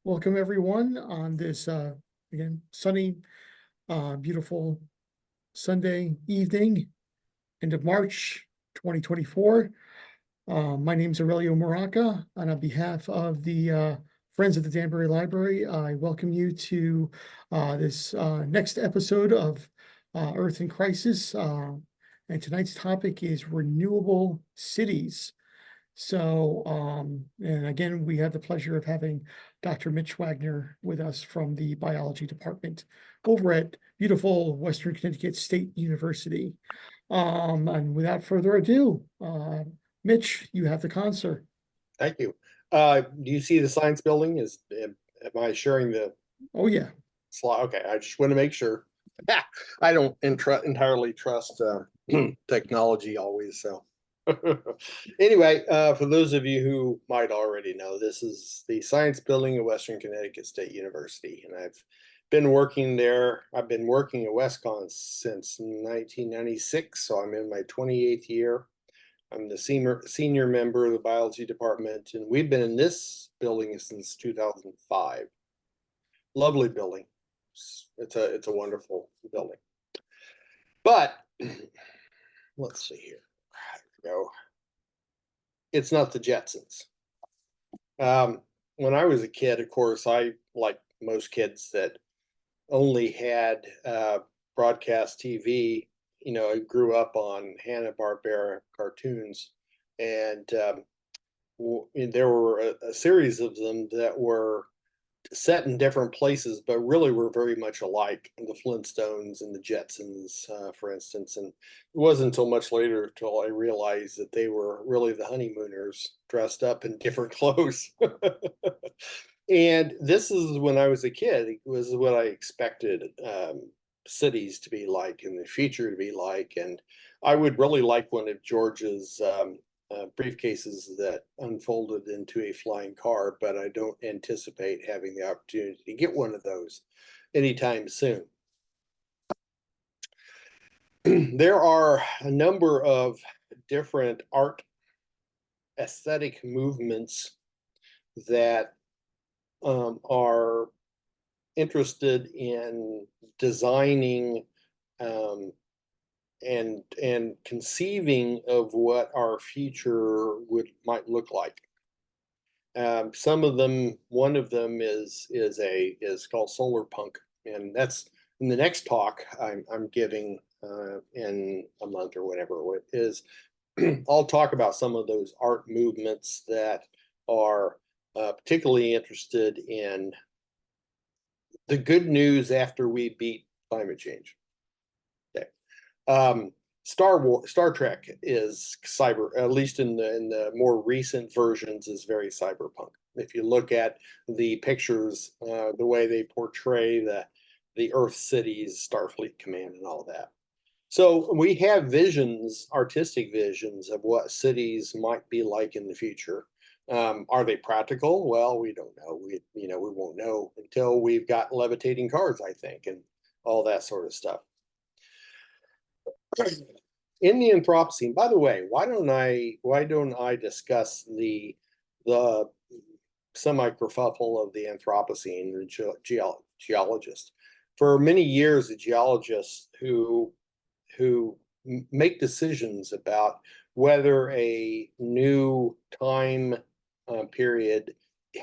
Welcome everyone on this again sunny, beautiful Sunday evening, end of March 2024. My name is Aurelio Muraca, and on behalf of the Friends of the Danbury Library, I welcome you to this next episode of Earth in Crisis. And tonight's topic is renewable cities. So, and again, we have the pleasure of having Dr. Mitch Wagener with us from the biology department over at beautiful Western Connecticut State University. And without further ado, Mitch, you have the concert. Thank you. Do you see the science building? Am I sharing the Oh, yeah. slide? Okay, I just want to make sure. I don't entirely trust technology always. So anyway, for those of you who might already know, this is the science building at Western Connecticut State University, and I've been working there. I've been working at WestCon since 1996, so I'm in my 28th year. I'm the senior member of the biology department, and we've been in this building since 2005. Lovely building. It's a wonderful building. But let's see here. There we go. It's not the Jetsons. When I was a kid, of course, I, like most kids that only had broadcast TV, I grew up on Hanna-Barbera cartoons, and there were a series of them that were set in different places, but really were very much alike. The Flintstones and the Jetsons, for instance. And it wasn't until much later until I realized that they were really the honeymooners dressed up in different clothes. And this is when I was a kid. It was what I expected cities to be like in the future to be like. And I would really like one of George's briefcases that unfolded into a flying car, but I don't anticipate having the opportunity to get one of those anytime soon. There are a number of different art aesthetic movements that are interested in designing and conceiving of what our future might look like. Some of them, one of them is called solar punk, and that's in the next talk I'm giving in a month or whatever it is. I'll talk about some of those art movements that are particularly interested in the good news after we beat climate change. Okay. Star Trek is cyber, at least in the more recent versions, is very cyberpunk. If you look at the pictures, the way they portray the Earth cities, Starfleet Command, and all that. So we have visions, artistic visions of what cities might be like in the future. Are they practical? Well, we don't know. We won't know until we've got levitating cars, I think, and all that sort of stuff. In the Anthropocene, by the way, why don't I discuss the semi-kerfuffle of the Anthropocene, the geologist? For many years, the geologists who make decisions about whether a new time period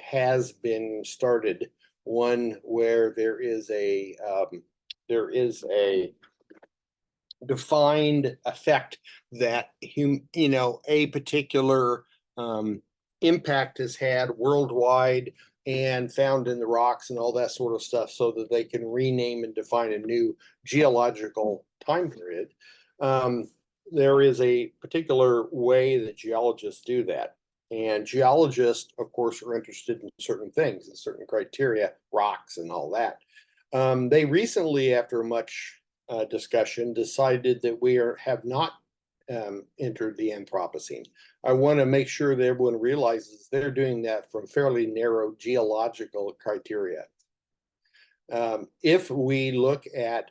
has been started, one where there is a defined effect that a particular impact has had worldwide and found in the rocks and all that sort of stuff, so that they can rename and define a new geological time period. There is a particular way that geologists do that. And geologists, of course, are interested in certain things and certain criteria, rocks and all that. They recently, after much discussion, decided that we have not entered the Anthropocene. I want to make sure that everyone realizes they're doing that from fairly narrow geological criteria. If we look at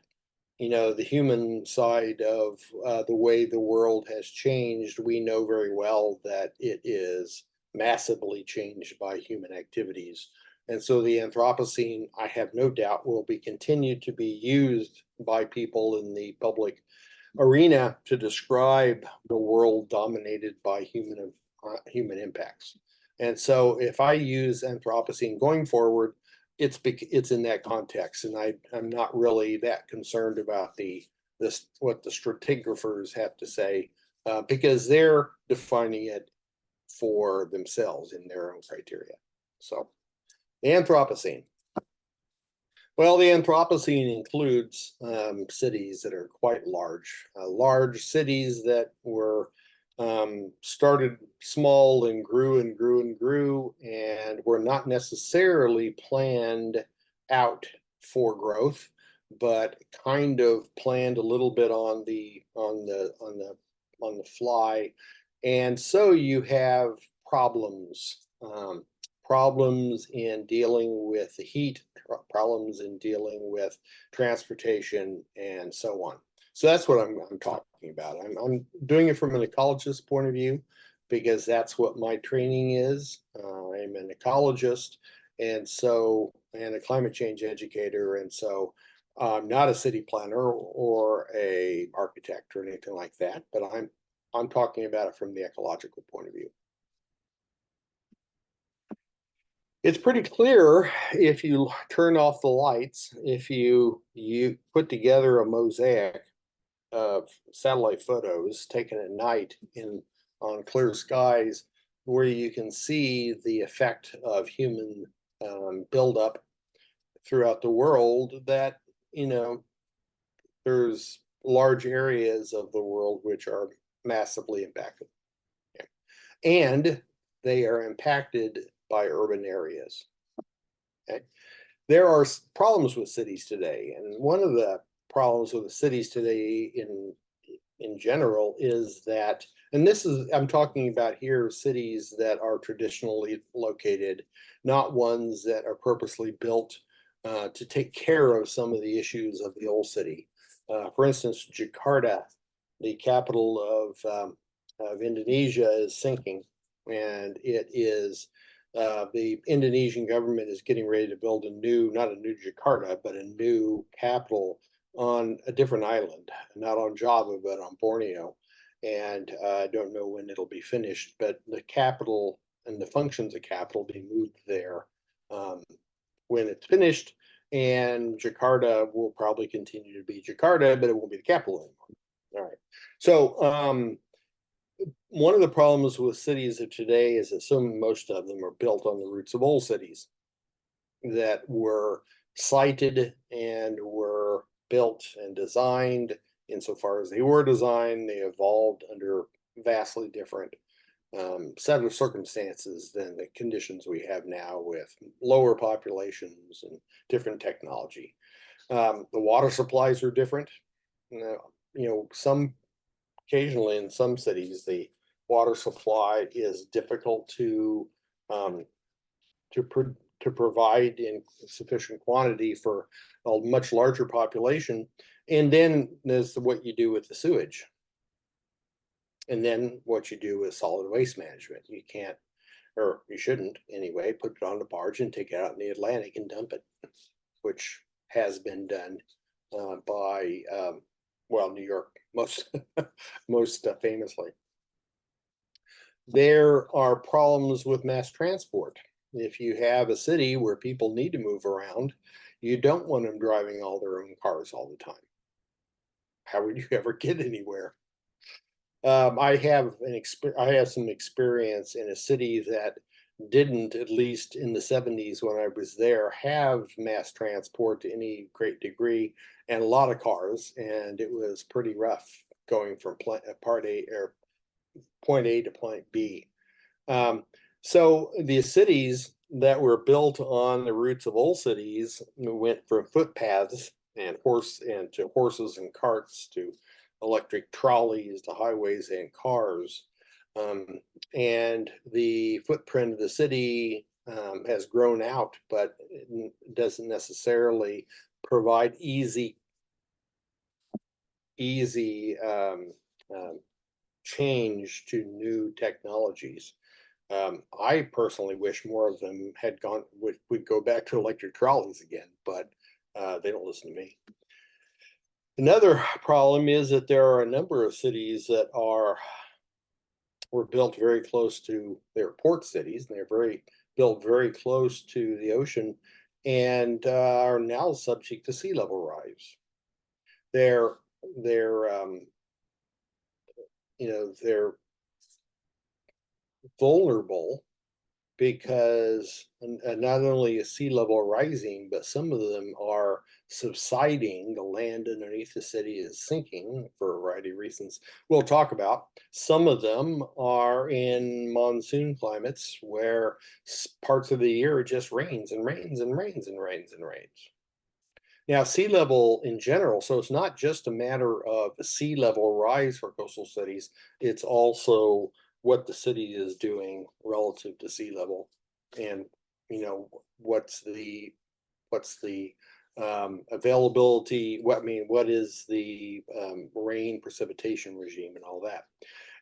the human side of the way the world has changed, we know very well that it is massively changed by human activities. And so the Anthropocene, I have no doubt, will be continued to be used by people in the public arena to describe the world dominated by human impacts. And so if I use Anthropocene going forward, it's in that context, and I'm not really that concerned about what the stratigraphers have to say, because they're defining it for themselves in their own criteria. So the Anthropocene. Well, the Anthropocene includes cities that are quite large, large cities that were started small and grew and grew and grew, and were not necessarily planned out for growth, but kind of planned a little bit on the fly. And so you have problems. Problems in dealing with the heat, problems in dealing with transportation, and so on. So that's what I'm talking about. I'm doing it from an ecologist point of view, because that's what my training is. I'm an ecologist, and a climate change educator, and so I'm not a city planner or a architect or anything like that, but I'm talking about it from the ecological point of view. It's pretty clear if you turn off the lights, if you put together a mosaic of satellite photos taken at night on clear skies, where you can see the effect of human buildup throughout the world, that there's large areas of the world which are massively impacted, and they are impacted by urban areas. Okay. There are problems with cities today, and one of the problems with the cities today in general is that, and I'm talking about here cities that are traditionally located, not ones that are purposely built to take care of some of the issues of the old city. For instance, Jakarta, the capital of Indonesia, is sinking, and it is the Indonesian government is getting ready to build not a new Jakarta, but a new capital on a different island, not on Java, but on Borneo. And I don't know when it'll be finished, but the capital and the functions of capital being moved there when it's finished. And Jakarta will probably continue to be Jakarta, but it won't be the capital anymore. All right. So one of the problems with cities of today is that most of them are built on the roots of old cities that were sited and were built and designed. Insofar as they were designed, they evolved under vastly different set of circumstances than the conditions we have now, with lower populations and different technology. The water supplies are different. Occasionally in some cities, the water supply is difficult to provide in sufficient quantity for a much larger population. And then there's what you do with the sewage. And then what you do with solid waste management. You can't, or you shouldn't anyway, put it on a barge and take it out in the Atlantic and dump it, which has been done by New York most famously. There are problems with mass transport. If you have a city where people need to move around, you don't want them driving all their own cars all the time. How would you ever get anywhere? I have some experience in a city that didn't, at least in the 70s when I was there, have mass transport to any great degree, and a lot of cars, and it was pretty rough going from point A to point B. So the cities that were built on the roots of old cities went from footpaths and to horses and carts to electric trolleys to highways and cars. And the footprint of the city has grown out, but it doesn't necessarily provide easy change to new technologies. I personally wish more of them had would go back to electric trolleys again, but they don't listen to me. Another problem is that there are a number of cities that were built very close to their port cities, and they're built very close to the ocean, and are now subject to sea level rise. They're they're vulnerable because not only is sea level rising, but some of them are subsiding. The land underneath the city is sinking for a variety of reasons we'll talk about. Some of them are in monsoon climates where parts of the year it just rains and rains and rains and rains and rains. Now, sea level in general, so it's not just a matter of sea level rise for coastal cities, it's also what the city is doing relative to sea level. And, what's the availability, what is the rain precipitation regime and all that.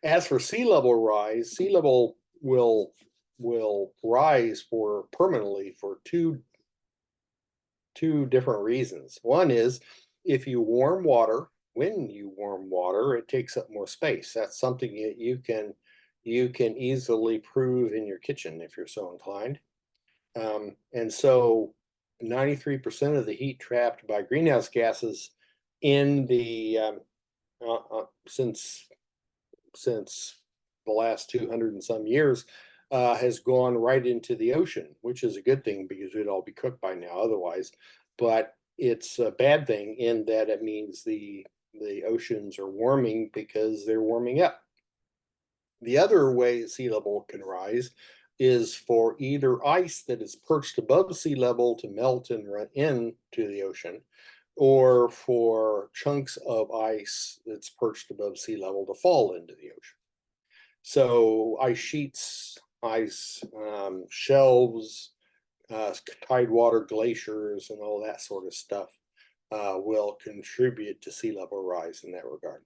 As for sea level rise, sea level will rise permanently for two different reasons. One is if you warm water, when you warm water, it takes up more space. That's something that you can easily prove in your kitchen if you're so inclined. And so 93% of the heat trapped by greenhouse gases in the since the last 200 and some years has gone right into the ocean, which is a good thing because we'd all be cooked by now otherwise. But it's a bad thing in that it means the oceans are warming because they're warming up. The other way sea level can rise is for either ice that is perched above sea level to melt and run into the ocean, or for chunks of ice that's perched above sea level to fall into the ocean. So ice sheets, ice shelves, tidewater glaciers, and all that sort of stuff will contribute to sea level rise in that regard.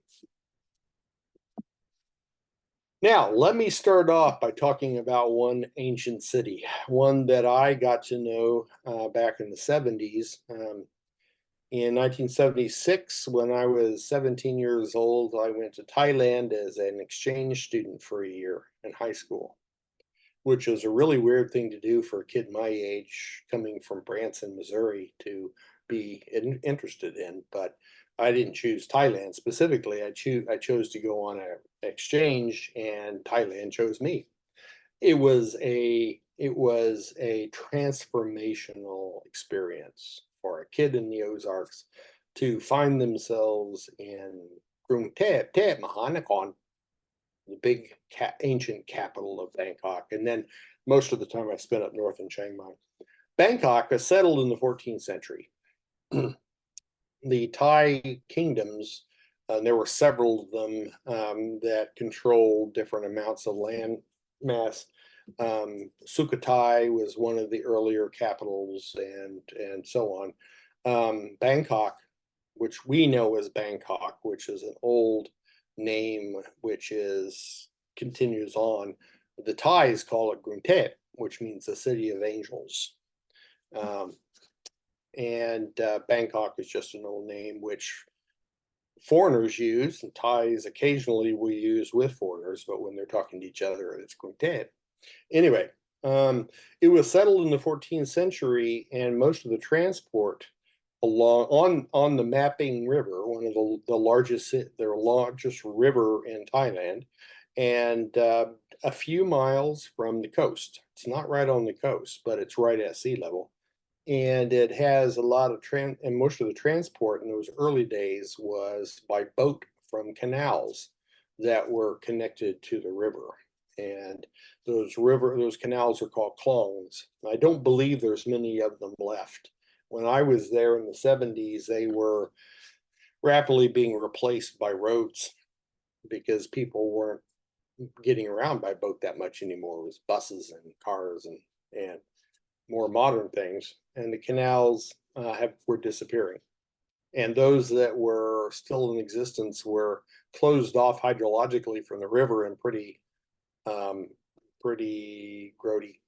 Now, let me start off by talking about one ancient city, one that I got to know back in the 70s. In 1976, when I was 17 years old, I went to Thailand as an exchange student for a year in high school, which was a really weird thing to do for a kid my age coming from Branson, Missouri, to be interested in. But I didn't choose Thailand specifically. I chose to go on an exchange, and Thailand chose me. It was a transformational experience for a kid in the Ozarks to find themselves in Krung Thep, Mahanakhon, the big ancient capital of Bangkok. And then most of the time I spent up north in Chiang Mai. Bangkok was settled in the 14th century. The Thai kingdoms, there were several of them that controlled different amounts of land mass. Sukhothai was one of the earlier capitals, and so on. Bangkok, which we know as Bangkok, which is an old name which continues on. The Thais call it Krung Thep, which means the city of angels. And Bangkok is just an old name which foreigners use, and Thais occasionally will use with foreigners, but when they're talking to each other, it's Krung Thep. Anyway, it was settled in the 14th century, and most of the transport on the Mapping River, one of the largest river in Thailand, and a few miles from the coast. It's not right on the coast, but it's right at sea level. And it has a lot of and most of the transport in those early days was by boat from canals that were connected to the river. And those canals are called klongs. I don't believe there's many of them left. When I was there in the 70s, they were rapidly being replaced by roads because people weren't getting around by boat that much anymore. It was buses and cars and more modern things, and the canals were disappearing. And those that were still in existence were closed off hydrologically from the river in pretty pretty grody.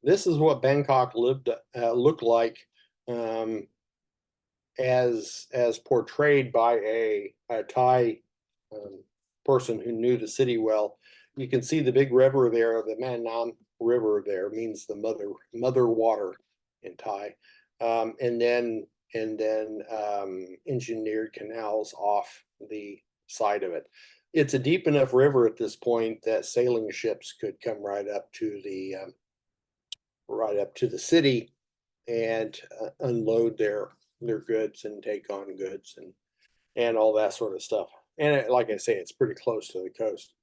This is what Bangkok looked like as portrayed by a Thai person who knew the city well. You can see the big river there, the Manam River there means the mother water in Thai, and then engineered canals off the side of it. It's a deep enough river at this point that sailing ships could come right up to the city and unload their goods and take on goods and all that sort of stuff. And like I say, it's pretty close to the coast.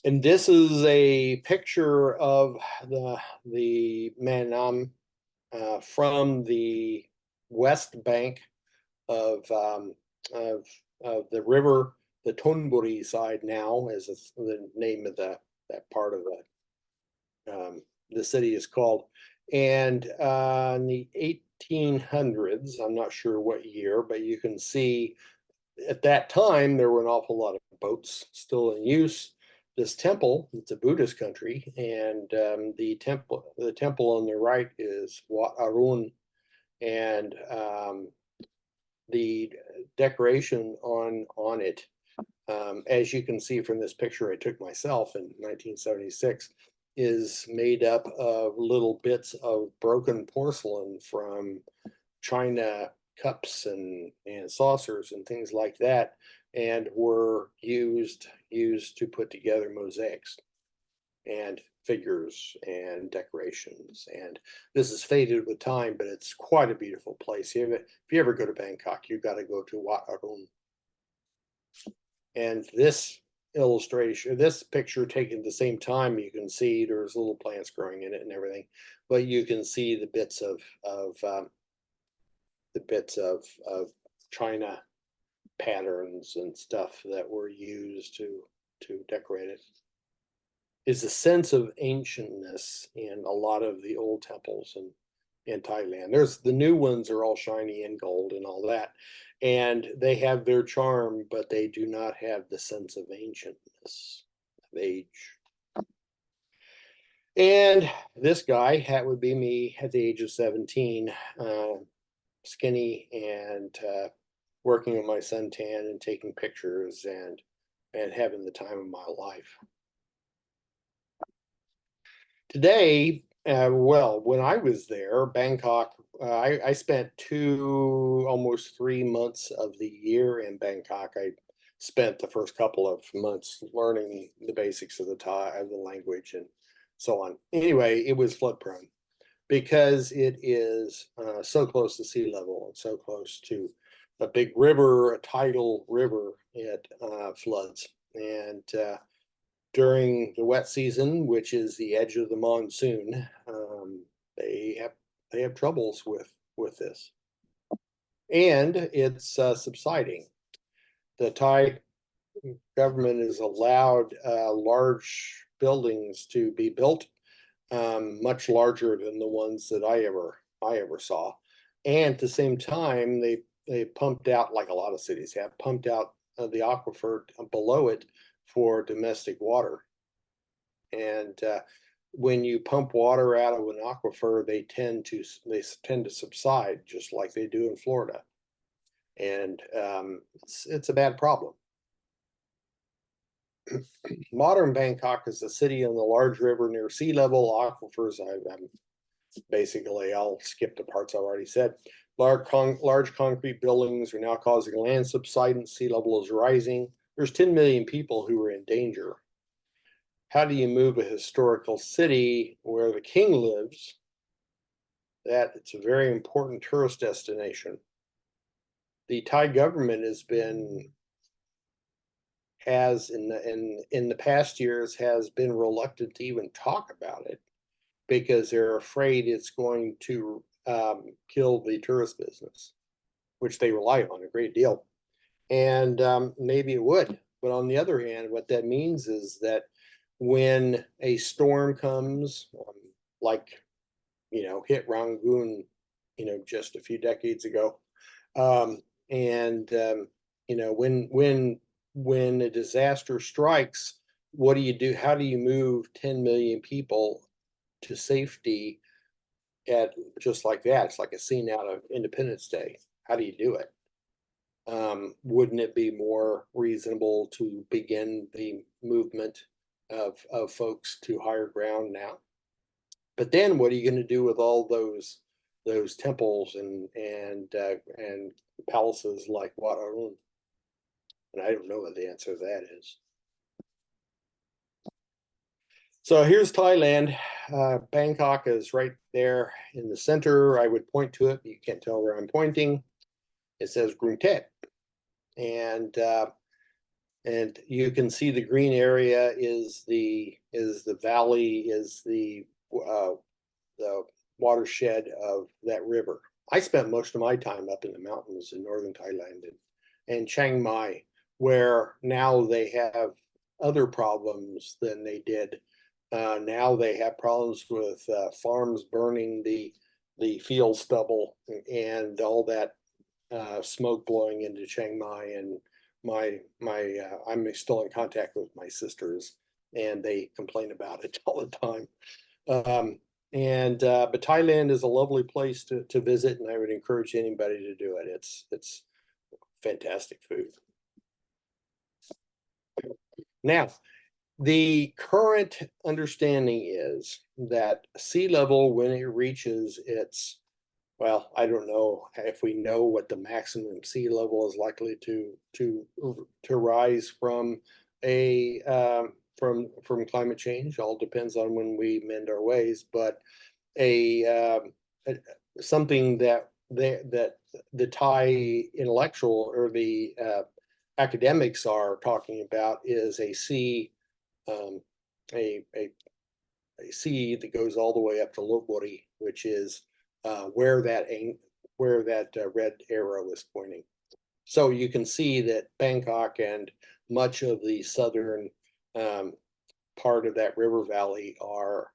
And this is a picture of the Manam from the west bank of the river, the Thonburi side now, as the name of that part of the city is called. And in the 1800s, I'm not sure what year, but you can see at that time there were an awful lot of boats still in use. This temple, it's a Buddhist country, and the temple on the right is Wat Arun, and the decoration on it, as you can see from this picture I took myself in 1976, is made up of little bits of broken porcelain from China cups and saucers and things like that, and were used to put together mosaics and figures and decorations. And this is faded with time, but it's quite a beautiful place. If you ever go to Bangkok, you've got to go to Wat Arun. And this illustration, this picture taken at the same time, you can see there's little plants growing in it and everything, but you can see the bits of China patterns and stuff that were used to decorate it. Is a sense of ancientness in a lot of the old temples in Thailand. There's the new ones are all shiny and gold and all that, and they have their charm, but they do not have the sense of ancientness, of age. And this guy, that would be me at the age of 17, skinny and working on my suntan and taking pictures and having the time of my life. Today, well, when I was there, Bangkok, I spent almost 3 months of the year in Bangkok. I spent the first couple of months learning the basics of the Thai, of the language, and so on. Anyway, it was flood prone because it is so close to sea level and so close to a big river, a tidal river. It floods, and during the wet season, which is the edge of the monsoon, they have troubles with this, and it's subsiding. The Thai government has allowed large buildings to be built, much larger than the ones that I ever saw, and at the same time they pumped out, like a lot of cities have, pumped out the aquifer below it for domestic water. And when you pump water out of an aquifer, they tend to subside, just like they do in Florida. And it's a bad problem. Modern Bangkok is a city on the large river near sea level. Aquifers, I'll skip the parts I've already said. Large concrete buildings are now causing land subsidence. Sea level is rising. There's 10 million people who are in danger. How do you move a historical city where the king lives? That it's a very important tourist destination. The Thai government has in the past years has been reluctant to even talk about it because they're afraid it's going to kill the tourist business, which they rely on a great deal. And maybe it would, but on the other hand, what that means is that when a storm comes, like hit Rangoon, just a few decades ago, when when a disaster strikes, what do you do? How do you move 10 million people to safety at just like that? It's like a scene out of Independence Day. How do you do it? Wouldn't it be more reasonable to begin the movement of folks to higher ground now? But then what are you going to do with all those temples and palaces like Waterloo? And I don't know what the answer to that is. So here's Thailand. Bangkok is right there in the center. I would point to it, but you can't tell where I'm pointing. It says Green Tet. And you can see the green area is the valley, is the watershed of that river. I spent most of my time up in the mountains in northern Thailand and Chiang Mai, where now they have other problems than they did. Now they have problems with farms burning the field stubble and all that smoke blowing into Chiang Mai. And I'm still in contact with my sisters, and they complain about it all the time. But Thailand is a lovely place to visit, and I would encourage anybody to do it. It's fantastic food. Now, the current understanding is that sea level, when it reaches its, well, I don't know if we know what the maximum sea level is likely to rise from from climate change. All depends on when we mend our ways, but something that the Thai intellectual or the academics are talking about is a sea sea that goes all the way up to Lopburi, which is where that red arrow is pointing. So you can see that Bangkok and much of the southern part of that river valley are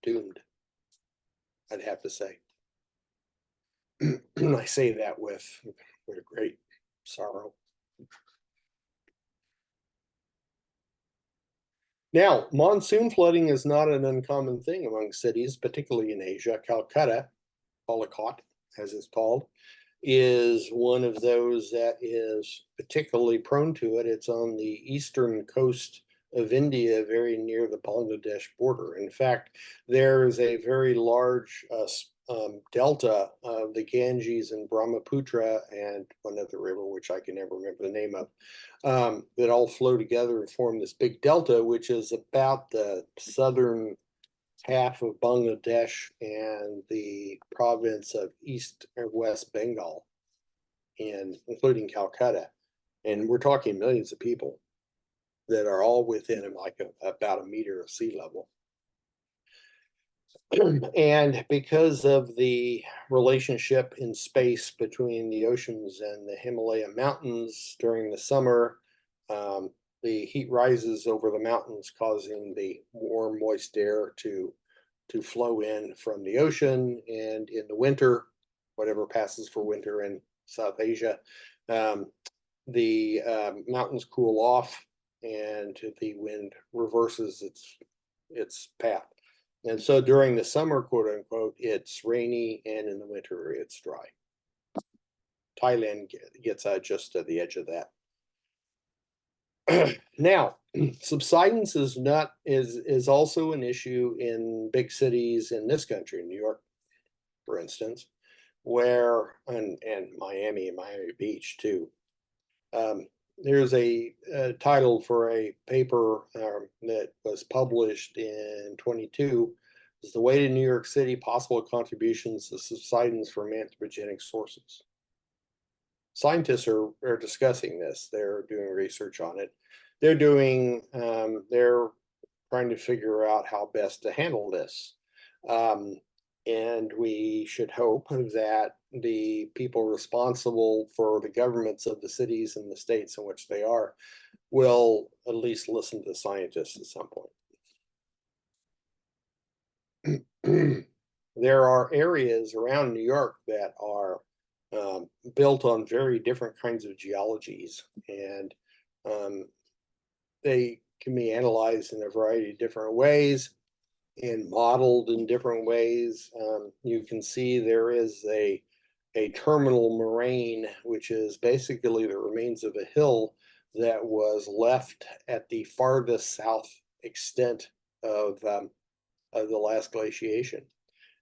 doomed, I'd have to say. I say that with great sorrow. Now, monsoon flooding is not an uncommon thing among cities, particularly in Asia. Calcutta, Calicut, as it's called, is one of those that is particularly prone to it. It's on the eastern coast of India, very near the Bangladesh border. In fact, there is a very large delta of the Ganges and Brahmaputra and one other river, which I can never remember the name of, that all flow together and form this big delta, which is about the southern half of Bangladesh and the province of East or West Bengal, and including Calcutta. And we're talking millions of people that are all within like about a meter of sea level. And because of the relationship in space between the oceans and the Himalaya mountains during the summer, the heat rises over the mountains, causing the warm, moist air to flow in from the ocean. And in the winter, whatever passes for winter in South Asia, the mountains cool off and the wind reverses its path. And so during the summer, quote unquote, it's rainy, and in the winter, it's dry. Thailand gets just at the edge of that. Now, subsidence is also an issue in big cities in this country, New York, for instance, where and Miami and Miami Beach too. There's a title for a paper that was published in 22. Is the way to New York City, possible contributions to subsidence from anthropogenic sources. Scientists are discussing this. They're doing research on it. They're trying to figure out how best to handle this. And we should hope that the people responsible for the governments of the cities and the states in which they are will at least listen to scientists at some point. There are areas around New York that are built on very different kinds of geologies, and um, they can be analyzed in a variety of different ways and modeled in different ways. You can see there is a terminal moraine, which is basically the remains of a hill that was left at the farthest south extent of the last glaciation.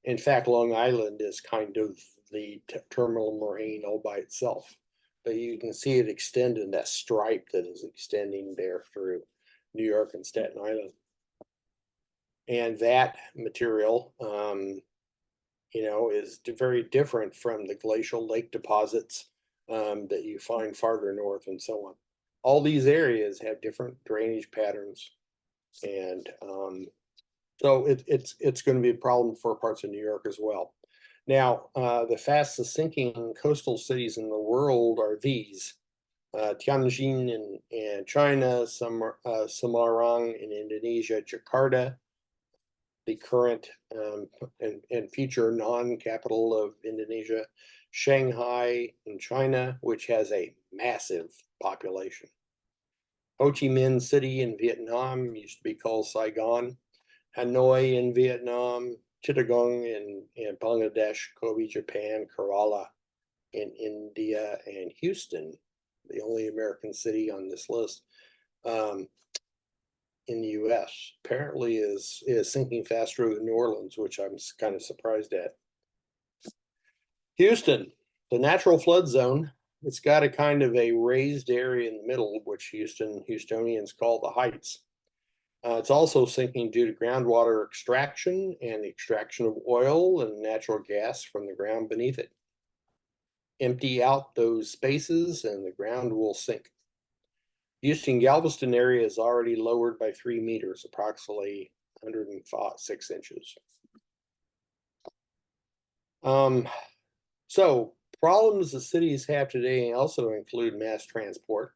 In fact, Long Island is kind of the terminal moraine all by itself, but you can see it extend in that stripe that is extending there through New York and Staten Island. And that material, is very different from the glacial lake deposits that you find farther north and so on. All these areas have different drainage patterns, and so it's going to be a problem for parts of New York as well. Now, the fastest sinking coastal cities in the world are these: Tianjin in China, Semarang in Indonesia, Jakarta, the current and future non-capital of Indonesia, Shanghai in China, which has a massive population, Ho Chi Minh City in Vietnam, used to be called Saigon, Hanoi in Vietnam, Chittagong in Bangladesh, Kobe, Japan, Kerala in India, and Houston, the only American city on this list, in the US, apparently is sinking faster than New Orleans, which I'm kind of surprised at. Houston, the natural flood zone, it's got a kind of a raised area in the middle, which Houstonians call the Heights. It's also sinking due to groundwater extraction and the extraction of oil and natural gas from the ground beneath it. Empty out those spaces and the ground will sink. Houston Galveston area is already lowered by 3 meters, approximately 106 inches. So problems the cities have today also include mass transport.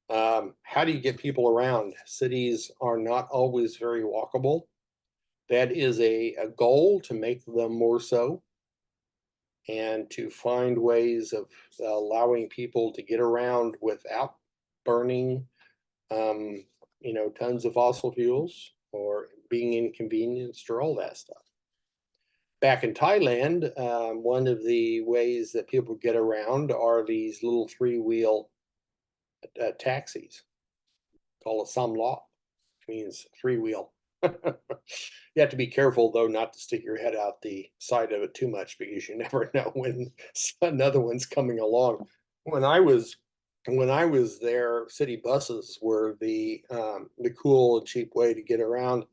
How do you get people around? Cities are not always very walkable. That is a goal, to make them more so, and to find ways of allowing people to get around without burning tons of fossil fuels or being inconvenienced or all that stuff. Back in Thailand, one of the ways that people get around are these little 3-wheel taxis, called a samlok, which means 3-wheel. You have to be careful, though, not to stick your head out the side of it too much, because you never know when another one's coming along. When I was there, city buses were the cool and cheap way to get around.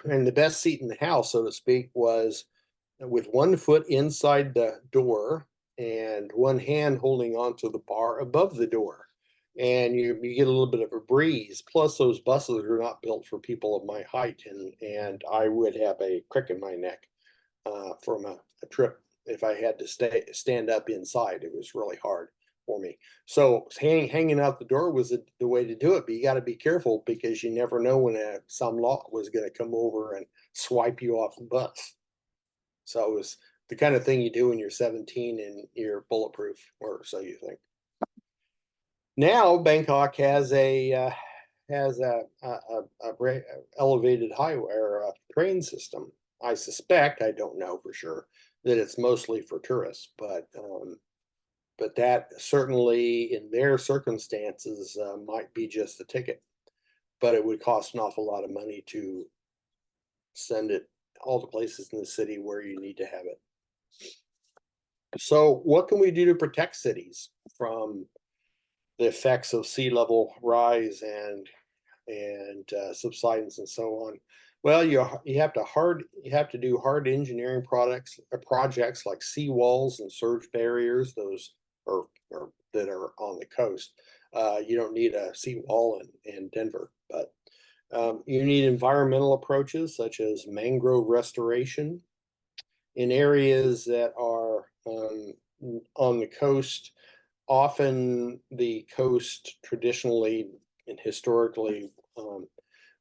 And the best seat in the house, so to speak, was with one foot inside the door and one hand holding onto the bar above the door. And you get a little bit of a breeze. Plus, those buses are not built for people of my height, and I would have a crick in my neck from a trip if I had to stand up inside. It was really hard for me. So hanging out the door was the way to do it, but you got to be careful, because you never know when some law was going to come over and swipe you off the bus. So it was the kind of thing you do when you're 17 and you're bulletproof, or so you think. Now Bangkok has a elevated highway or a train system. I suspect, I don't know for sure, that it's mostly for tourists, but that certainly in their circumstances might be just the ticket. But it would cost an awful lot of money to send it all the places in the city where you need to have it. So what can we do to protect cities from the effects of sea level rise and subsidence and so on? Well, you have to do hard engineering projects like seawalls and surge barriers, those or that are on the coast. You don't need a seawall in Denver, but you need environmental approaches such as mangrove restoration in areas that are on the coast. Often the coast traditionally and historically,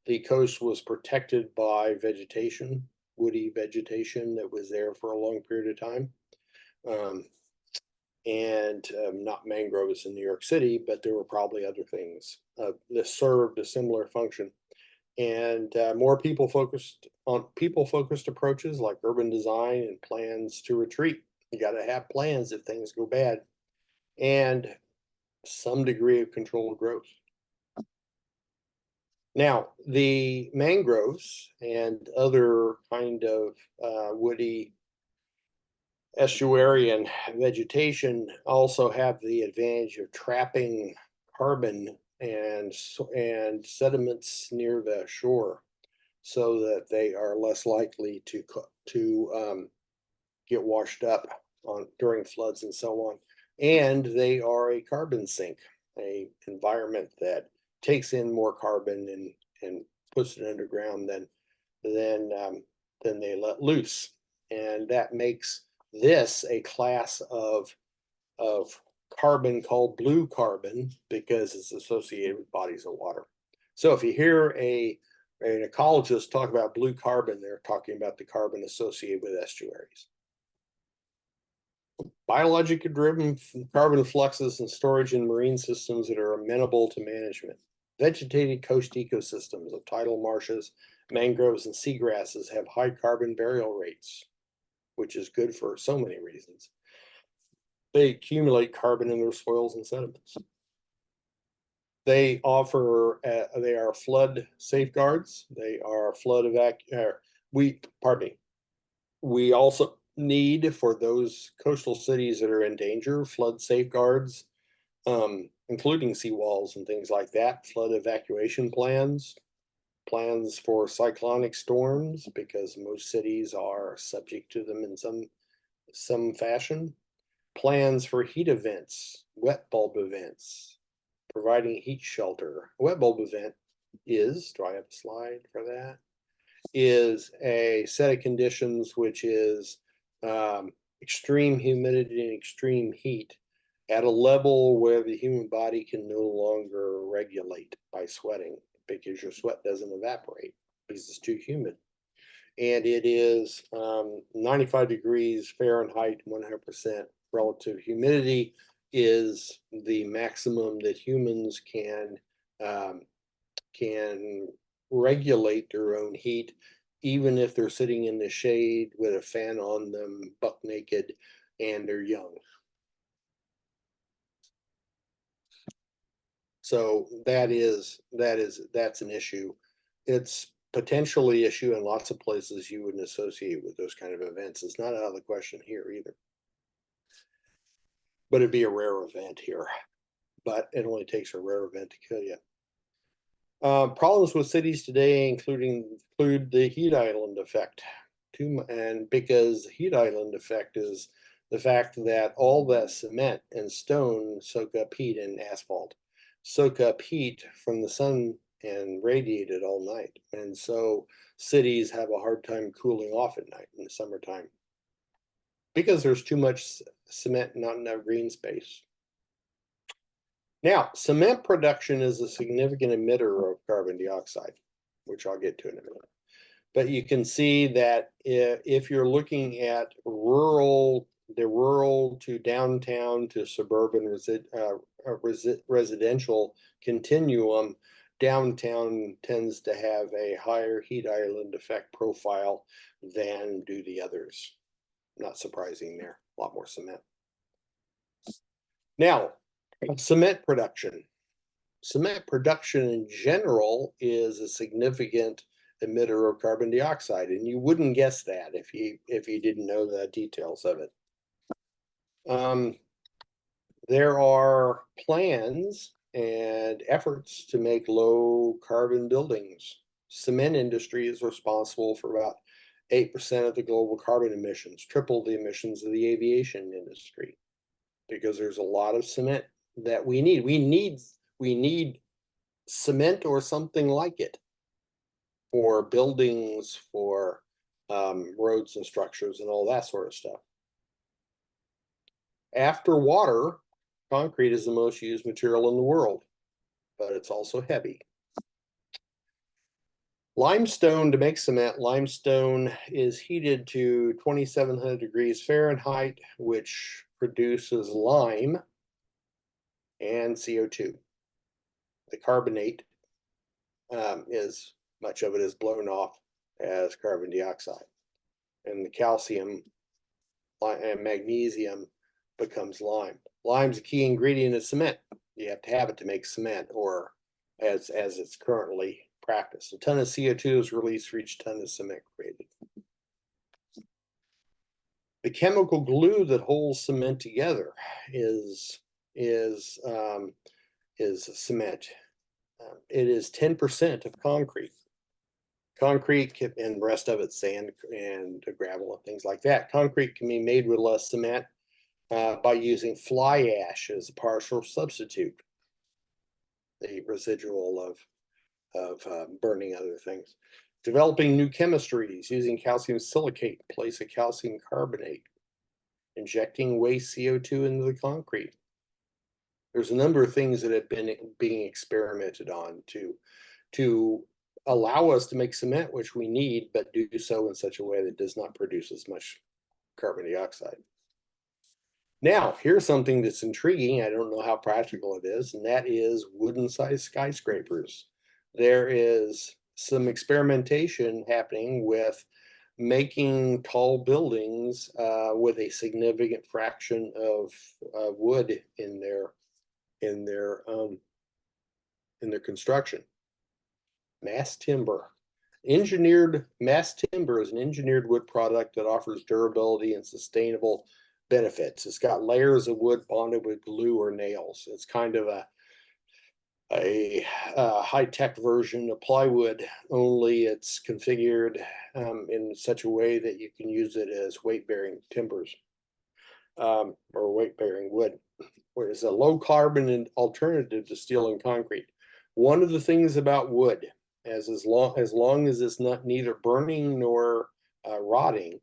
the coast was protected by vegetation, woody vegetation that was there for a long period of time. and not mangroves in New York City, but there were probably other things that served a similar function. And more people-focused approaches like urban design and plans to retreat. You got to have plans if things go bad, and some degree of controlled growth. Now, the mangroves and other kind of woody estuarian vegetation also have the advantage of trapping carbon and sediments near the shore, so that they are less likely to get washed up during floods and so on. And they are a carbon sink, a environment that takes in more carbon and puts it underground than they let loose. And that makes this a class of carbon called blue carbon, because it's associated with bodies of water. So if you hear an ecologist talk about blue carbon, they're talking about the carbon associated with estuaries. Biologically driven carbon fluxes and storage in marine systems that are amenable to management. Vegetated coast ecosystems of tidal marshes, mangroves, and seagrasses have high carbon burial rates, which is good for so many reasons. They accumulate carbon in their soils and sediments. They offer, they are flood safeguards. They are flood we also need, for those coastal cities that are in danger, flood safeguards, including seawalls and things like that, flood evacuation plans for cyclonic storms, because most cities are subject to them in some fashion. Plans for heat events, wet bulb events, providing heat shelter. A wet bulb event is, do I have a slide for that? Is a set of conditions which is extreme humidity and extreme heat at a level where the human body can no longer regulate by sweating, because your sweat doesn't evaporate because it's too humid. And it is 95 degrees Fahrenheit, 100% relative humidity is the maximum that humans can regulate their own heat, even if they're sitting in the shade with a fan on them, buck naked, and they're young. So that's an issue. It's potentially issue in lots of places you wouldn't associate with those kind of events. It's not out of the question here either. But it'd be a rare event here. But it only takes a rare event to kill you. Problems with cities today include the heat island effect. And because the heat island effect is the fact that all that cement and stone soak up heat, and asphalt soak up heat from the sun and radiate it all night. And so cities have a hard time cooling off at night in the summertime, because there's too much cement and not enough green space. Now, cement production is a significant emitter of carbon dioxide, which I'll get to in a minute. But you can see that if you're looking at the rural to downtown to suburban residential continuum, downtown tends to have a higher heat island effect profile than do the others. Not surprising there, a lot more cement. Now, cement production. Cement production in general is a significant emitter of carbon dioxide, and you wouldn't guess that if you didn't know the details of it. There are plans and efforts to make low carbon buildings. Cement industry is responsible for about 8% of the global carbon emissions, triple the emissions of the aviation industry, because there's a lot of cement that we need. We need cement or something like it for buildings, for roads and structures and all that sort of stuff. After water, concrete is the most used material in the world, but it's also heavy. Limestone, to make cement, limestone is heated to 2,700 degrees Fahrenheit, which produces lime and CO2. The carbonate is, much of it is blown off as carbon dioxide, and the calcium and magnesium becomes lime. Lime's a key ingredient of cement. You have to have it to make cement, or as it's currently practiced. A ton of CO2 is released for each ton of cement created. The chemical glue that holds cement together is cement. It is 10% of concrete. Concrete and the rest of it sand and gravel and things like that. Concrete can be made with less cement by using fly ash as a partial substitute, the residual of burning other things. Developing new chemistries using calcium silicate in place of calcium carbonate. Injecting waste CO2 into the concrete. There's a number of things that have been being experimented on to allow us to make cement, which we need, but do so in such a way that does not produce as much carbon dioxide. Now, here's something that's intriguing. I don't know how practical it is, and that is wooden-sized skyscrapers. There is some experimentation happening with making tall buildings with a significant fraction of wood in their construction. Mass timber. Mass timber is an engineered wood product that offers durability and sustainable benefits. It's got layers of wood bonded with glue or nails. It's kind of a high-tech version of plywood, only it's configured in such a way that you can use it as weight-bearing timbers or weight-bearing wood. Whereas a low-carbon alternative to steel and concrete. One of the things about wood, as long as it's not neither burning nor rotting,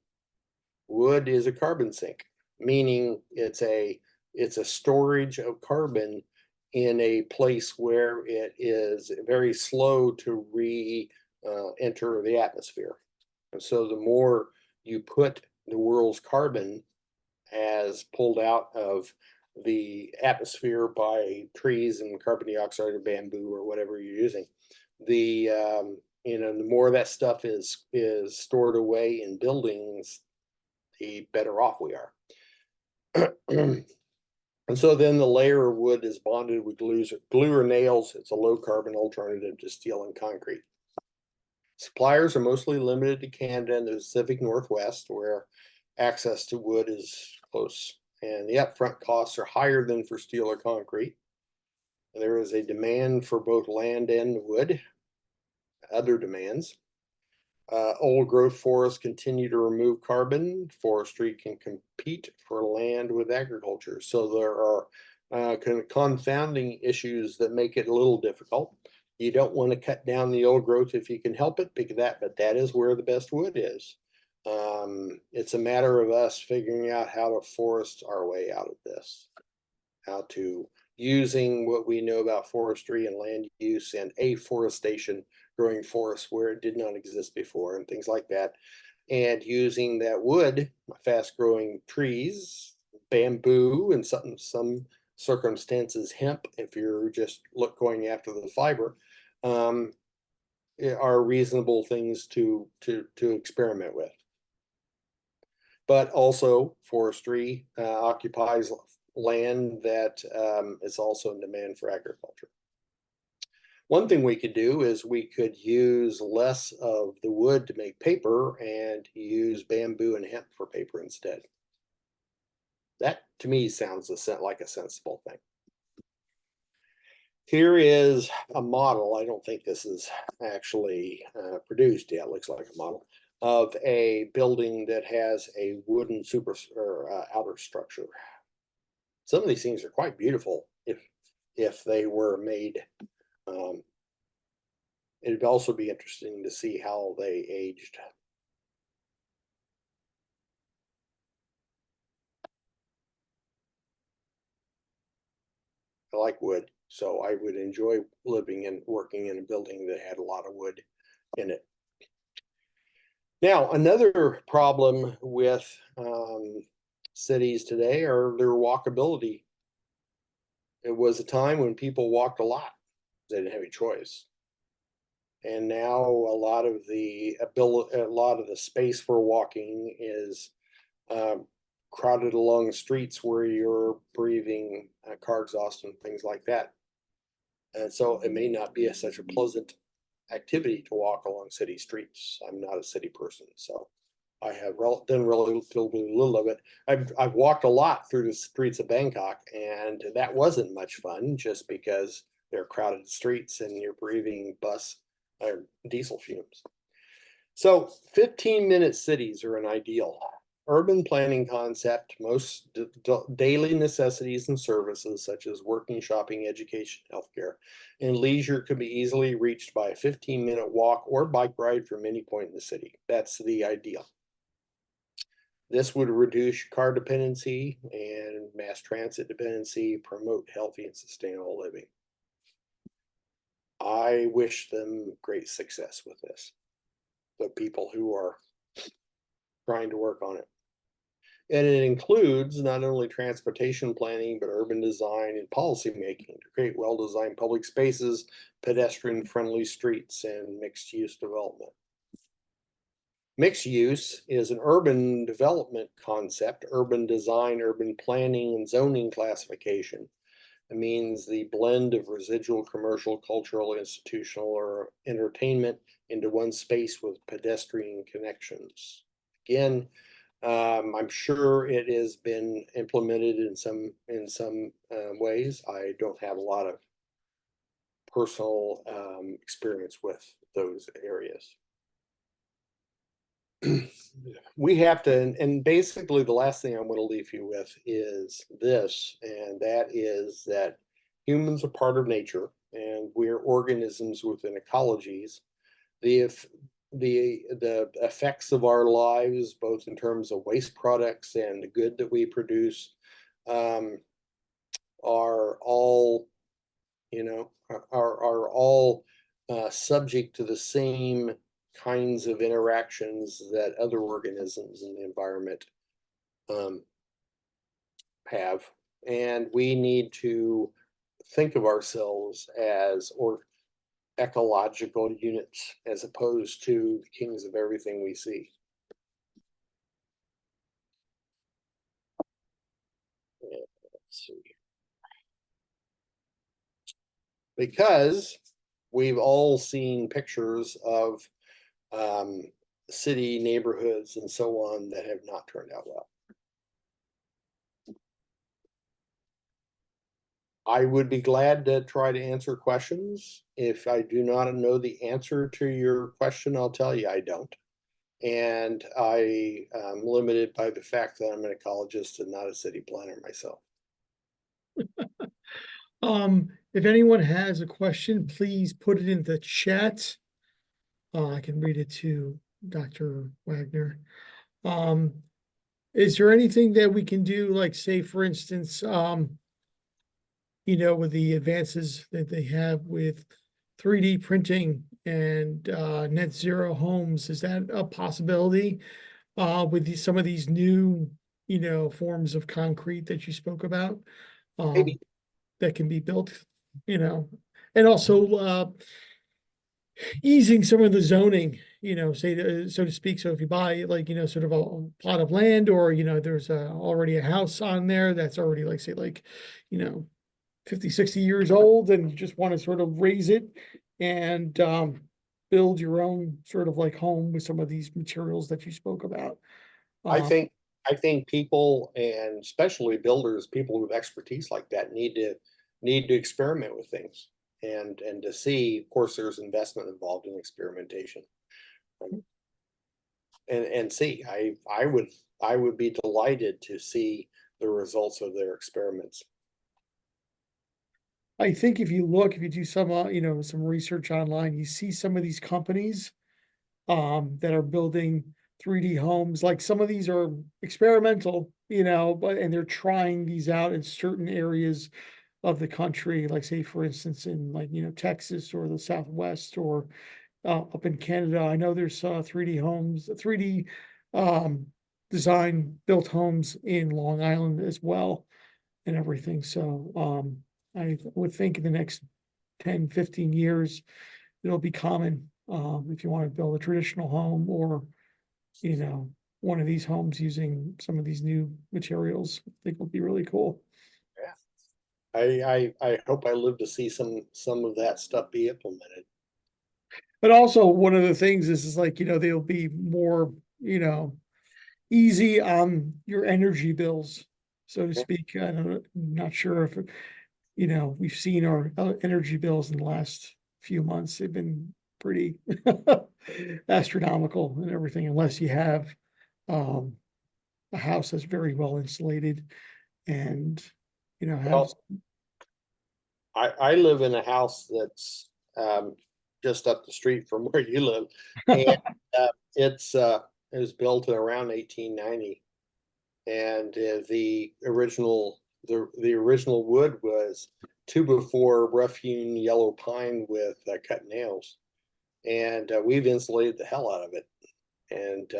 wood is a carbon sink, meaning it's a storage of carbon in a place where it is very slow to enter the atmosphere. And so the more you put the world's carbon as pulled out of the atmosphere by trees and carbon dioxide or bamboo or whatever you're using, the more that stuff is stored away in buildings, the better off we are. And so then the layer of wood is bonded with glue or nails. It's a low carbon alternative to steel and concrete. Suppliers are mostly limited to Canada and the Pacific Northwest, where access to wood is close, and the upfront costs are higher than for steel or concrete. There is a demand for both land and wood. Other demands. Old growth forests continue to remove carbon. Forestry can compete for land with agriculture. So there are confounding issues that make it a little difficult. You don't want to cut down the old growth if you can help it, but that is where the best wood is. It's a matter of us figuring out how to forest our way out of this, how to using what we know about forestry and land use and afforestation, growing forests where it did not exist before and things like that, and using that wood, fast growing trees, bamboo, and some circumstances hemp, if you're just going after the fiber, are reasonable things to experiment with. But also forestry occupies land that is also in demand for agriculture. One thing we could do is we could use less of the wood to make paper and use bamboo and hemp for paper instead. That to me sounds like a sensible thing. Here is a model. I don't think this is actually produced yet. It looks like a model of a building that has a wooden outer structure. Some of these things are quite beautiful if they were made. It'd also be interesting to see how they aged. I like wood, so I would enjoy living and working in a building that had a lot of wood in it. Now, another problem with cities today are their walkability. It was a time when people walked a lot. They didn't have any choice. And now a lot of the space for walking is crowded along the streets where you're breathing car exhaust and things like that. And so it may not be such a pleasant activity to walk along city streets. I'm not a city person, so I have done relatively little of it. I've walked a lot through the streets of Bangkok, and that wasn't much fun just because they're crowded streets and you're breathing bus or diesel fumes. So 15-minute cities are an ideal. Urban planning concept, most daily necessities and services such as working, shopping, education, healthcare, and leisure could be easily reached by a 15-minute walk or bike ride from any point in the city. That's the ideal. This would reduce car dependency and mass transit dependency, promote healthy and sustainable living. I wish them great success with this, the people who are trying to work on it. And it includes not only transportation planning, but urban design and policy making to create well-designed public spaces, pedestrian-friendly streets, and mixed-use development. Mixed use is an urban development concept, urban design, urban planning, and zoning classification. It means the blend of residual commercial, cultural, institutional, or entertainment into one space with pedestrian connections. Again, I'm sure it has been implemented in some ways. I don't have a lot of personal experience with those areas. We have to, and basically the last thing I'm going to leave you with is this, and that is that humans are part of nature and we're organisms within ecologies. The effects of our lives, both in terms of waste products and the good that we produce, are all, are all subject to the same kinds of interactions that other organisms in the environment have. And we need to think of ourselves as ecological units as opposed to the kings of everything we see. Let's see. Because we've all seen pictures of city neighborhoods and so on that have not turned out well. I would be glad to try to answer questions. If I do not know the answer to your question, I'll tell you I don't. And I am limited by the fact that I'm an ecologist and not a city planner myself. If anyone has a question, please put it in the chat. I can read it to Dr. Wagener. Is there anything that we can do, like say, for instance, with the advances that they have with 3D printing and net zero homes, is that a possibility with some of these new, forms of concrete that you spoke about that can be built, and also easing some of the zoning, say, so to speak. So if you buy sort of a plot of land, or, there's already a house on there that's already say 50, 60 years old, and you just want to sort of raise it and build your own sort of home with some of these materials that you spoke about. I think people, and especially builders, people with expertise like that, need to experiment with things and to see. Of course, there's investment involved in experimentation, and see. I would be delighted to see the results of their experiments. I think if you do some, some research online, you see some of these companies that are building 3D homes. Like some of these are experimental, and they're trying these out in certain areas of the country. Like say, for instance, in Texas or the Southwest, or up in Canada. I know there's 3D homes, 3D design built homes in Long Island as well and everything. So, I would think in the next 10, 15 years, it'll be common, if you want to build a traditional home or, one of these homes using some of these new materials. I think will be really cool. I hope I live to see some of that stuff be implemented. But also one of the things is like, they'll be more, easy on your energy bills, so to speak. I'm not sure if, we've seen our energy bills in the last few months. They've been pretty astronomical and everything, unless you have a house that's very well insulated and, have, Well, I live in a house that's just up the street from where you live, and it was built in around 1890, and the original wood was 2x4 rough hewn yellow pine with cut nails, and we've insulated the hell out of it, and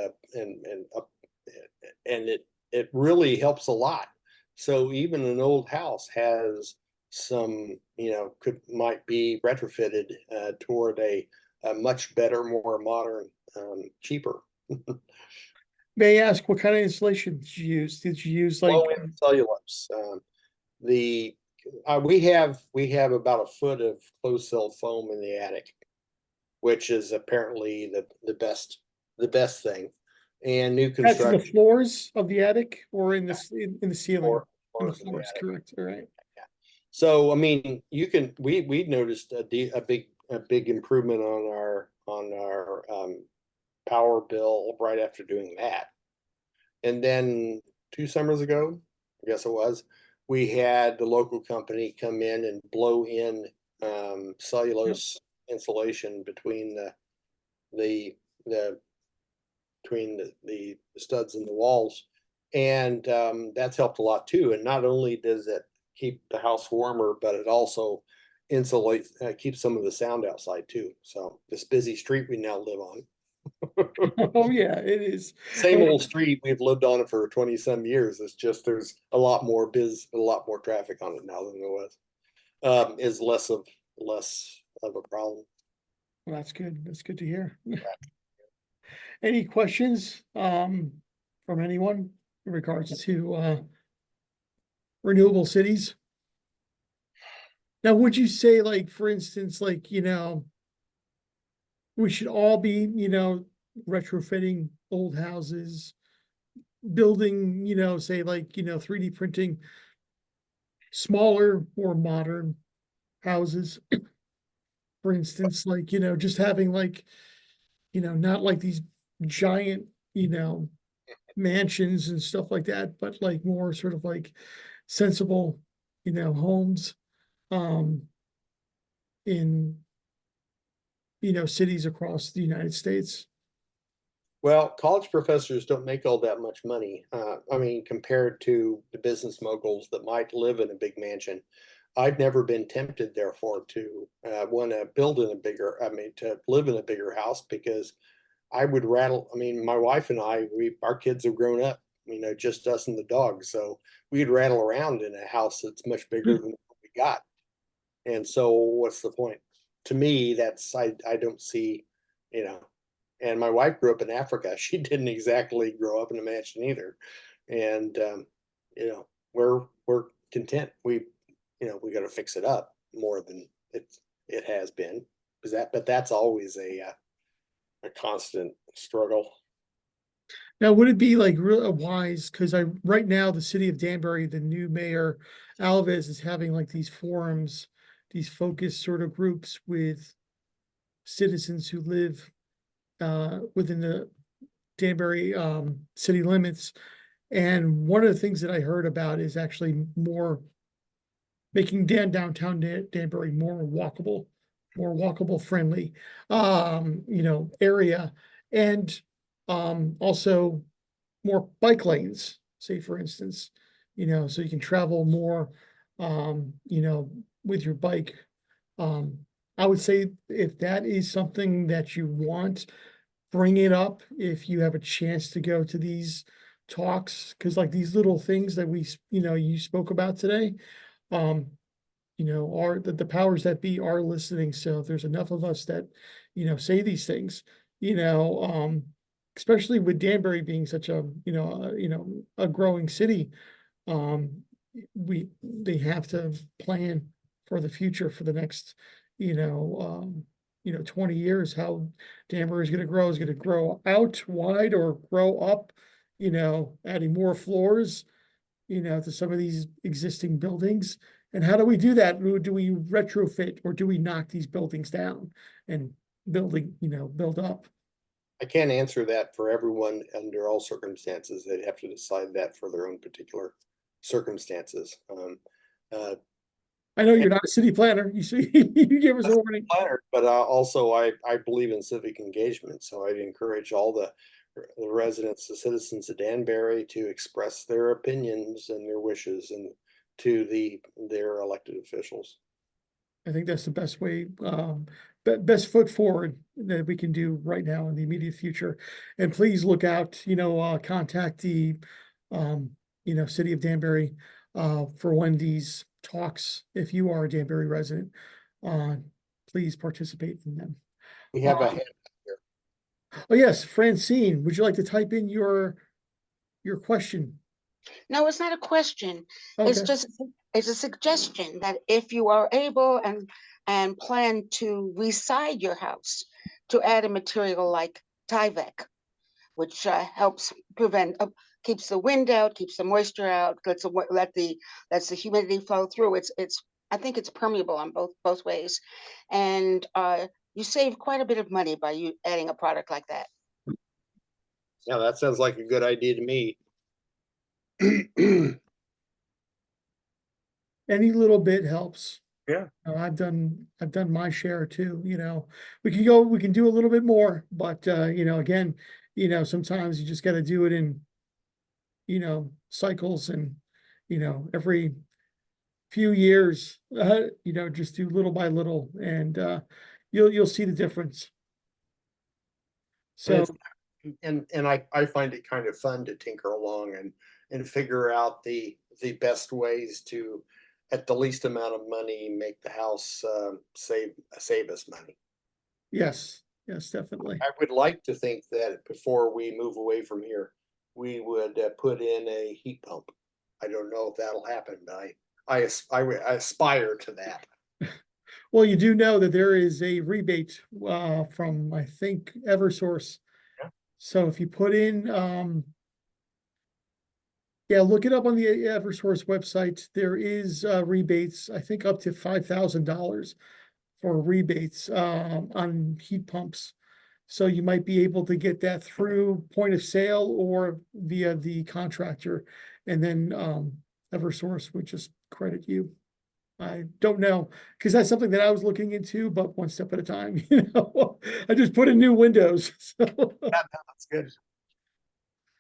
it really helps a lot. So even an old house has some, might be retrofitted toward a much better, more modern, cheaper. may I ask what kind of insulation did you use? Did you use like, Low end cellulose. The we have about a foot of closed cell foam in the attic, which is apparently the best thing. And new that's in the construction floors of the attic or in the ceiling? In the floors in the floors, attic. correct, all right. So I mean, we noticed a big improvement on our power bill right after doing that. And then 2 summers ago, I guess it was, we had the local company come in and blow in cellulose insulation between the between the studs in the walls, and that's helped a lot too. And not only does it keep the house warmer, but it also insulates, keeps some of the sound outside too. So this busy street we now live on. Oh, yeah, it is. Same old street, we've lived on it for 20 some years. It's just there's a lot more traffic on it now than there was. Is less of a problem. Well, that's good. That's good to hear. Any questions, from anyone in regards to, renewable cities? Now, would you say, like, for instance, like, we should all be, retrofitting old houses, building, say like, 3D printing smaller, more modern houses? For instance, like, just having like, not like these giant, mansions and stuff like that, but like more sort of like sensible, homes, um, in, cities across the United States. Well, college professors don't make all that much money. I mean, compared to the business moguls that might live in a big mansion. I've never been tempted, therefore, to want to to live in a bigger house, because I would rattle. I mean, my wife and our kids have grown up, just us and the dog. So we'd rattle around in a house that's much bigger than what we got. And so what's the point? To me, I don't see, you know, and my wife grew up in Africa. She didn't exactly grow up in a mansion either. And we're content. We got to fix it up more than it has been. But that's always a constant struggle. Now, would it be like real wise? Because right now, the city of Danbury, the new mayor, Alves, is having like these forums, these focus sort of groups with citizens who live within the Danbury city limits. And one of the things that I heard about is actually more making downtown Danbury more walkable friendly, area. And also more bike lanes, say for instance, so you can travel more, with your bike. Um, I would say if that is something that you want, bring it up if you have a chance to go to these talks, because like these little things that you spoke about today, um, are the powers that be are listening. So if there's enough of us that, say these things, especially with Danbury being such a, a growing city, um, they have to plan for the future for the next, 20 years, how Danbury is going to grow out wide or grow up, adding more floors, to some of these existing buildings. And how do we do that? Do we retrofit or do we knock these buildings down and build up? I can't answer that for everyone under all circumstances. They'd have to decide that for their own particular circumstances. Uh, I know you're not a city planner. You see, you gave us a warning. Planner, but also I believe in civic engagement. So I'd encourage all the residents, the citizens of Danbury to express their opinions and their wishes and to their elected officials. I think that's the best way, best foot forward that we can do right now in the immediate future. And please look out, contact the, city of Danbury, for when these talks, if you are a Danbury resident, please participate in them. We have a Uh, hand. Oh, yes, Francine, would you like to type in your question? No, it's not a question. It's Okay, just, it's a suggestion that if you are able and plan to reside your house, to add a material like Tyvek, which helps prevent, keeps the wind out, keeps the moisture out, lets the humidity flow through. I think it's permeable on both ways, and you save quite a bit of money by you adding a product like that. Yeah, that sounds like a good idea to me. any little bit helps. Yeah. I've done my share too, we can do a little bit more, but, again, sometimes you just gotta do it in, cycles and, every few years, just do little by little and, you'll see the difference. So, And I find it kind of fun to tinker along and figure out the best ways to, at the least amount of money, make the house save us money. yes, definitely. I would like to think that before we move away from here, we would put in a heat pump. I don't know if that'll happen, but I aspire to that. Well, you do know that there is a rebate, from, I think, Eversource. Yeah. So if you put in, yeah, look it up on the Eversource website. There is, rebates, I think up to $5,000 for rebates, on heat pumps. So you might be able to get that through point of sale or via the contractor. And then, Eversource would just credit you. I don't know, because that's something that I was looking into, but one step at a time, I just put in new windows. That's good.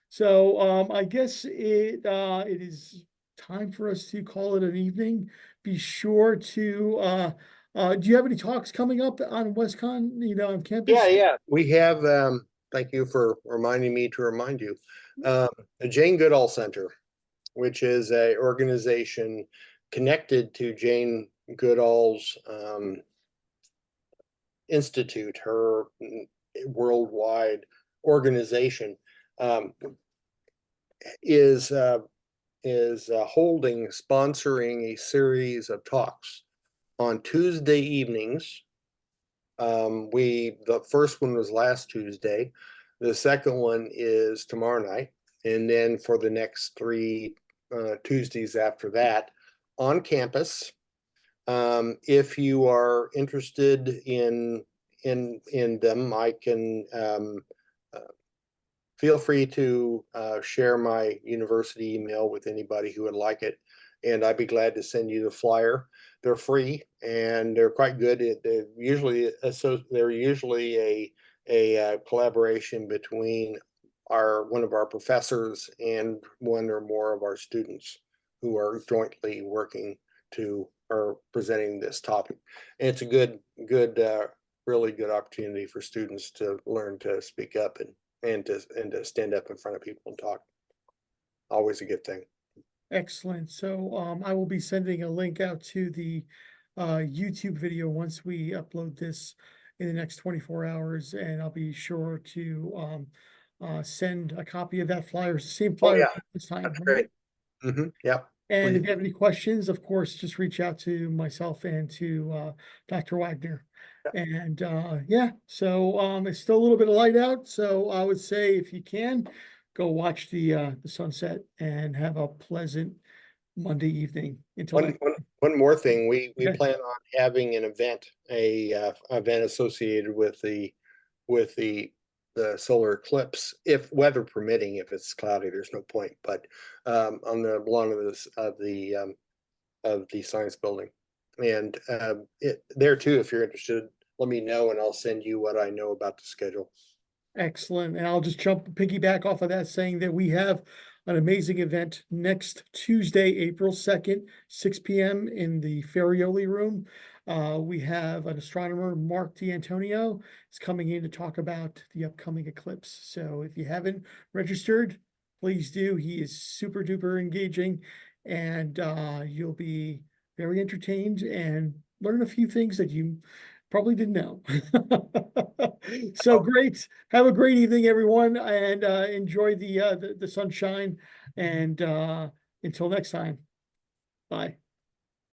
So, I guess it is time for us to call it an evening. Be sure to, do you have any talks coming up on WestCon, on campus? Yeah. We have, thank you for reminding me to remind you, the Jane Goodall Center, which is a organization connected to Jane Goodall's institute, her worldwide organization, is sponsoring a series of talks on Tuesday evenings. The first one was last Tuesday. The second one is tomorrow night. And then for the next 3 Tuesdays after that on campus. If you are interested in them, I can feel free to share my university email with anybody who would like it, and I'd be glad to send you the flyer. They're free and they're quite good. They're usually a collaboration between one of our professors and one or more of our students who are jointly working or presenting this topic. And it's a really good opportunity for students to learn to speak up and to stand up in front of people and talk. always a good thing. Excellent. So I will be sending a link out to the YouTube video once we upload this in the next 24 hours, and I'll be sure to send a copy of that flyer. It's the same Oh, flyer yeah, this time, that's right? great. Yep. And if please. you have any questions, of course, just reach out to myself and to Dr. Wagener. Yeah. And yeah, so it's still a little bit of light out. So I would say if you can, go watch the sunset and have a pleasant Monday evening until One, next. one more thing, we Okay. plan on having an event, event associated with the solar eclipse, if weather permitting. If it's cloudy, there's no point, but on the lawn of this, of the science building. And there too, if you're interested, let me know and I'll send you what I know about the schedule. Excellent. And I'll just piggyback off of that, saying that we have an amazing event next Tuesday, April 2nd, 6 p.m. in the Farioli room. We have an astronomer, Mark D'Antonio, is coming in to talk about the upcoming eclipse. So if you haven't registered, please do. He is super duper engaging, and you'll be very entertained and learn a few things that you probably didn't know. So great. Have a great evening, everyone, and enjoy the sunshine. And until next time, bye.